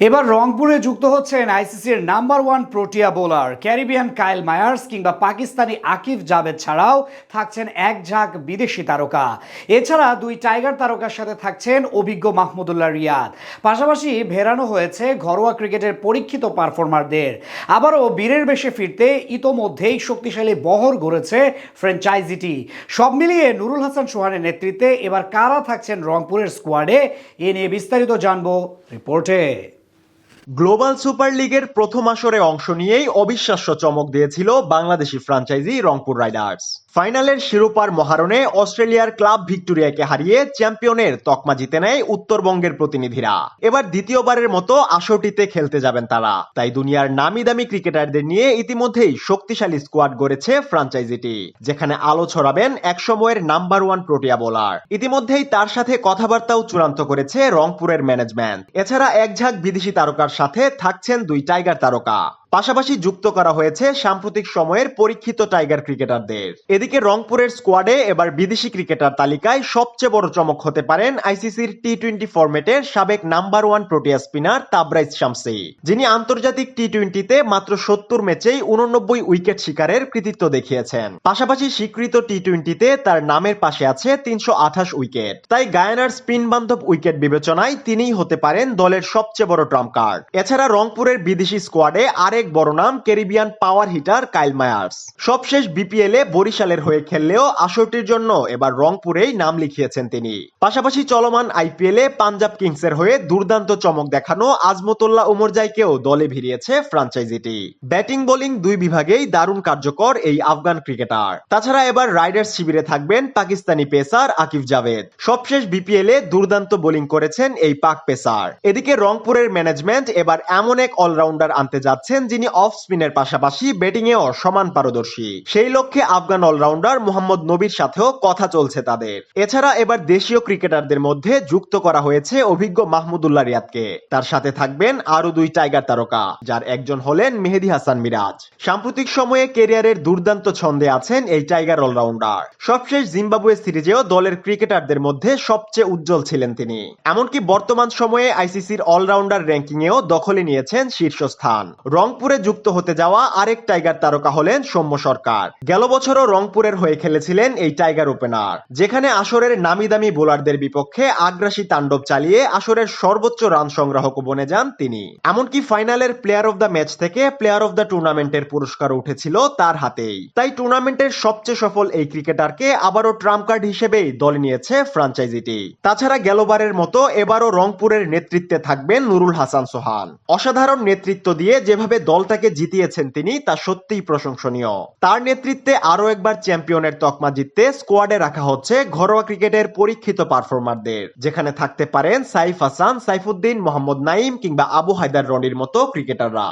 এবার রংপুরে যুক্ত হচ্ছেন আইসিসির number one Protea bowler Caribbean Kyle Mayers কিংবা পাকিস্তানি আকিব জাভেদ ছাড়াও থাকছেন এক ঝাঁক বিদেশি তারকা। এছাড়া দুই টাইগার তারকার সাথে থাকছেন অভিজ্ঞ মাহমুদুল্লাহ রিয়াদ। পাশাপাশি ভেড়ানো হয়েছে ঘরোয়া ক্রিকেটের পরীক্ষিত পারফর্মারদের। আবারও বীরের বেশে ফিরতে ইতোমধ্যেই শক্তিশালী বহর গড়েছে ফ্র্যাঞ্চাইজিটি। সব মিলিয়ে নুরুল হাসান সোহানের নেতৃত্বে এবার কারা থাকছেন রংপুরের স্কোয়াডে, এ নিয়ে বিস্তারিত জানবো রিপোর্টে। গ্লোবাল সুপার লিগের প্রথম আসরে অংশ নিয়েই অবিশ্বাস্য চমক দিয়েছিল বাংলাদেশি ফ্র্যাঞ্চাইজি রংপুর রাইডার্স। ফাইনালের শিরোপার মহারণে অস্ট্রেলিয়ার ক্লাব ভিক্টোরিয়াকে হারিয়ে চ্যাম্পিয়নের তকমা জিতে নেয় উত্তরবঙ্গের প্রতিনিধিরা। এবার দ্বিতীয়বারের মতো আসরটিতে খেলতে যাবেন তারা। তাই দুনিয়ার নামি দামি ক্রিকেটারদের নিয়ে ইতিমধ্যেই শক্তিশালী স্কোয়াড গড়েছে ফ্র্যাঞ্চাইজিটি, যেখানে আলো ছড়াবেন একসময়ের নাম্বার ওয়ান প্রোটিয়া বোলার। ইতিমধ্যেই তার সাথে কথাবার্তাও চূড়ান্ত করেছে রংপুরের ম্যানেজমেন্ট। এছাড়া এক ঝাঁক বিদেশি তারকার সাথে থাকছেন দুই টাইগার তারকা। পাশাপাশি যুক্ত করা হয়েছে সাম্প্রতিক সময়ের পরীক্ষিত টাইগার ক্রিকেটারদের। এদিকে রংপুরের স্কোয়াডে এবার বিদেশি ক্রিকেটার তালিকায় সবচেয়ে বড় চমক হতে পারেন আইসিসির টি-20 ফরম্যাটের সাবেক number one protea spinner Tabraiz Shamsi, যিনি আন্তর্জাতিক টি-20তে মাত্র 70 ম্যাচেই 89 উইকেট শিকারের কৃতিত্ব দেখিয়েছেন। পাশাপাশি স্বীকৃত টি-20তে তার নামের পাশে আছে 328 উইকেট। তাই গায়ানার স্পিন বান্ধব উইকেট বিবেচনায় তিনিই হতে পারেন দলের সবচেয়ে বড় ট্রাম্প কার্ড। এছাড়া রংপুরের বিদেশি স্কোয়াডে আরেক বড় নাম Caribbean power hitter Kyle Mayers. সবশেষ বিপিএল এ বরিশালের হয়ে খেললেও আসরটির জন্য এবার রংপুরেই নাম লিখিয়েছেন তিনি। পাশাপাশি চলমান আইপিএল এ পাঞ্জাব কিংসের হয়ে দুর্দান্ত চমক দেখানো আজমতুল্লাহ উমরজাইকেও দলে ভিড়িয়েছে ফ্র্যাঞ্চাইজিটি। ব্যাটিং বোলিং দুই বিভাগেই দারুণ কার্যকর এই আফগান ক্রিকেটার। তাছাড়া এবার রাইডার্স শিবিরে থাকবেন পাকিস্তানি পেসার আকিব জাভেদ। সবশেষ বিপিএল এ দুর্দান্ত বোলিং করেছেন এই পাক পেসার। এদিকে রংপুরের ম্যানেজমেন্ট এবার এমন এক অলরাউন্ডার আনতে যাচ্ছেন যিনি অফ স্পিনের পাশাপাশি ব্যাটিং এও সমান পারদর্শী। সেই লক্ষ্যে আফগান অলরাউন্ডার মোহাম্মদ নবীর সাথেও কথা চলছে তাদের। এছাড়া এবার দেশীয় ক্রিকেটারদের মধ্যে যুক্ত করা হয়েছে অভিজ্ঞ মাহমুদুল্লাহ রিয়াদকে। তার সাথে থাকবেন আরো দুই টাইগার তারকা, যার একজন হলেন মেহেদী হাসান মিরাজ। সাম্প্রতিক সময়ে ক্যারিয়ারের দুর্দান্ত ছন্দে আছেন এই টাইগার অলরাউন্ডার। সবশেষ জিম্বাবুয়ে সিরিজেও দলের ক্রিকেটারদের মধ্যে সবচেয়ে উজ্জ্বল ছিলেন তিনি। এমনকি বর্তমান সময়ে আইসিসির অলরাউন্ডার র্যাঙ্কিং এও দখলে নিয়েছেন শীর্ষস্থান। রংপুরে যুক্ত হতে যাওয়া আরেক টাইগার তারকা হলেন সৌম্য সরকার। গেল বছরও রংপুরের হয়ে খেলেছিলেন এই টাইগার ওপেনার, যেখানে আসরের নামি দামি বোলারদের বিপক্ষে আগ্রাসী তাণ্ডব চালিয়ে আসরের সর্বোচ্চ রান সংগ্রাহক বনে যান তিনি। এমনকি ফাইনালের প্লেয়ার অফ দ্য ম্যাচ থেকে প্লেয়ার অফ দ্য টুর্নামেন্টের পুরস্কার উঠেছিল তার হাতেই। তাই টুর্নামেন্টের সবচেয়ে সফল এই ক্রিকেটারকে আবারও ট্রাম্প কার্ড হিসেবেই দলে নিয়েছে ফ্র্যাঞ্চাইজিটি। তাছাড়া গেলবারের মতো এবারও রংপুরের নেতৃত্বে থাকবেন নুরুল হাসান সোহান। অসাধারণ নেতৃত্ব দিয়ে যেভাবে দলটাকে জিতিয়েছেন তিনি, তা সত্যিই প্রশংসনীয়। তার নেতৃত্বে আরো একবার চ্যাম্পিয়নের তকমা জিততে স্কোয়াডে রাখা হচ্ছে ঘরোয়া ক্রিকেটের পরীক্ষিত পারফর্মারদের, যেখানে থাকতে পারেন সাইফ হাসান, সাইফুদ্দিন, মোহাম্মদ নাইম কিংবা আবু হায়দার রনির মতো ক্রিকেটাররা।